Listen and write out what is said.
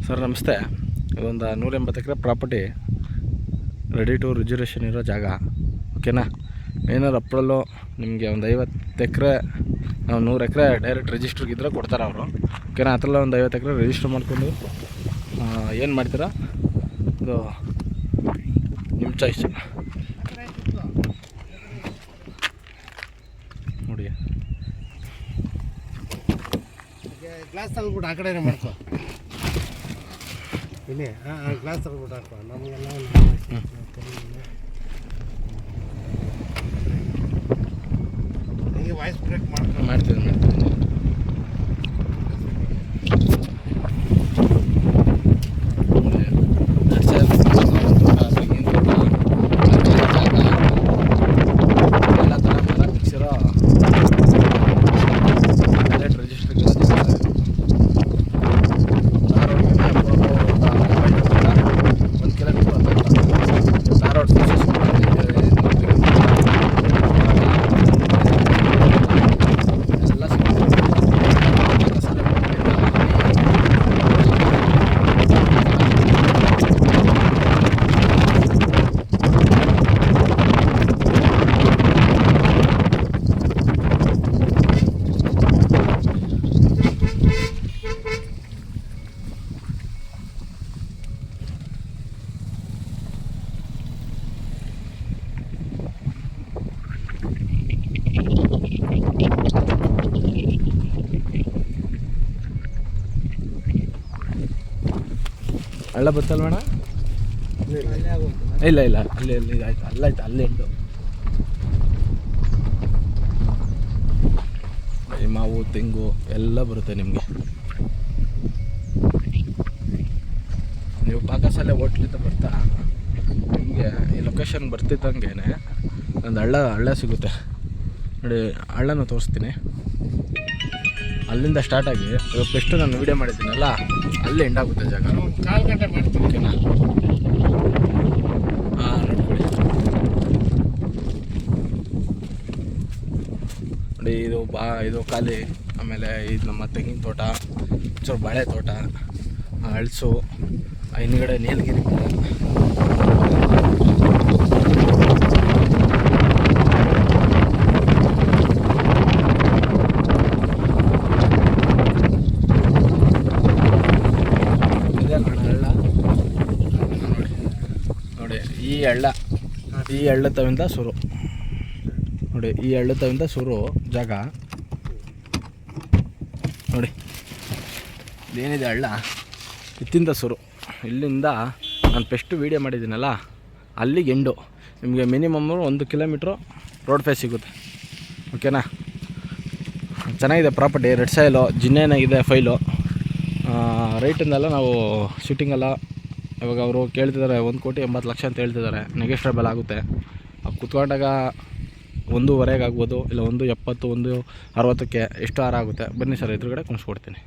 Sir ನಮಸ್ತೆ. ಇದೊಂದು 180 ಎಕರೆ property ready to reservation ಇರೋ ಜಾಗ. ಓಕೆನಾ? ಏನಾದ್ರು ಅಪ್ರಲ್ಲೋ ನಿಮಗೆ ಒಂದು 50 ಎಕರೆ, ನಾವು 100 ಎಕರೆ ಡೈರೆಕ್ಟ್ ರಿಜಿಸ್ಟ್ರಿಗಿದ್ರೆ ಕೊಡ್ತಾರೆ ಅವರು. ಓಕೆನಾ? ಆ ಥರ ಒಂದು 50 ಎಕರೆ ರಿಜಿಸ್ಟ್ರ್ ಮಾಡ್ಕೊಂಡು ಏನು ಮಾಡ್ತೀರಾ ಇದು ನಿಮ್ಮ ಚಾಯ್ಸ್ ನೋಡಿ. ಗ್ಲಾಸ್ ತಗೊಬಿಟ್ಟು ಆ ಕಡೆ ಮಾಡ್ಕೊ ಇಲ್ಲಿ. ಗ್ಲಾಸ್ ತಗೊಬಿಟ್ಟು ಹಾಕೋ ನಮಗೆಲ್ಲ ವಾಯ್ಸ್ ಬ್ರೇಕ್ ಮಾಡ್ತೀನಿ. ಹಳ್ಳ ಬತ್ತಲ್ವಣ? ಇಲ್ಲ ಅಲ್ಲಿ ಆಯ್ತು, ಅಲ್ಲಾಯ್ತು, ಅಲ್ಲೇ ಉಂಟು. ಈ ಮಾವು ತೆಂಗು ಎಲ್ಲ ಬರುತ್ತೆ ನಿಮಗೆ. ನೀವು ಪಾಕಶಾಲೆ ಹೋಟ್ಲಿಂದ ಬರ್ತಾ ನಿಮಗೆ ಈ ಲೊಕೇಶನ್ ಬರ್ತಿದ್ದಂಗೆ ಒಂದು ಹಳ್ಳ ಸಿಗುತ್ತೆ ನೋಡಿ. ಹಳ್ಳನ ತೋರಿಸ್ತೀನಿ. ಅಲ್ಲಿಂದ ಸ್ಟಾರ್ಟ್ ಆಗಿ ಫಸ್ಟ್ ನಾನು ವೀಡಿಯೋ ಮಾಡಿದ್ದೀನಲ್ಲ, ಅಲ್ಲೇ ಎಂಡಾಗುತ್ತೆ ಜಾಗ. ಓಕೆನಾ? ನೋಡ್ಕೊಳ್ಳಿ ನೋಡಿ. ಇದು ಖಾಲಿ. ಆಮೇಲೆ ಇದು ನಮ್ಮ ತೆಂಗಿನ ತೋಟ, ಚೂರು ಬಾಳೆ ತೋಟ, ಹಳಸು, ಹಿಂದ್ಗಡೆ ನೀಲಗಿರಿ ನೋಡಿ. ಈ ಹಳ್ಳ ತವಿಂದ ಶುರು ನೋಡಿ. ಈ ಹಳ್ಳ ತವಿಂದ ಶುರು ಜಾಗ ನೋಡಿ. ಇದೇನಿದೆ ಹಳ್ಳ, ಇತ್ತಿಂದ ಶುರು. ಇಲ್ಲಿಂದ ನಾನು ಫಸ್ಟ್ ವೀಡಿಯೋ ಮಾಡಿದ್ದೀನಲ್ಲ, ಅಲ್ಲಿಗೆ ಎಂಡು. ನಿಮಗೆ ಮಿನಿಮಮ್ 1 ಕಿಲೋಮೀಟ್ರು ರೋಡ್ ಫೇಸ್ ಸಿಗುತ್ತೆ. ಓಕೆನಾ? ಚೆನ್ನಾಗಿದೆ ಪ್ರಾಪರ್ಟಿ. ರೆಡ್ ಸಾಯಿಲು ಜಿನ್ನೇನಾಗಿದೆ ಫೈಲು. ರೈಟಿಂದೆಲ್ಲ ನಾವು ಶೂಟಿಂಗೆಲ್ಲ ಇವಾಗ ಅವರು ಕೇಳ್ತಿದ್ದಾರೆ 1,80,00,000 ಅಂತ ಹೇಳ್ತಿದ್ದಾರೆ. ನೆಗೆಸ್ಟ್ರೇಬಲ್ ಆಗುತ್ತೆ. ಕುತ್ಕೊಂಡಾಗ 1.25 ಆಗ್ಬೋದು, ಇಲ್ಲ 1.70, 1.60ಕ್ಕೆ ಎಷ್ಟು ಆಗುತ್ತೆ. ಬನ್ನಿ ಸರ್, ಎದುರುಗಡೆ ಕುಣಿಸ್ಕೊಡ್ತೀನಿ.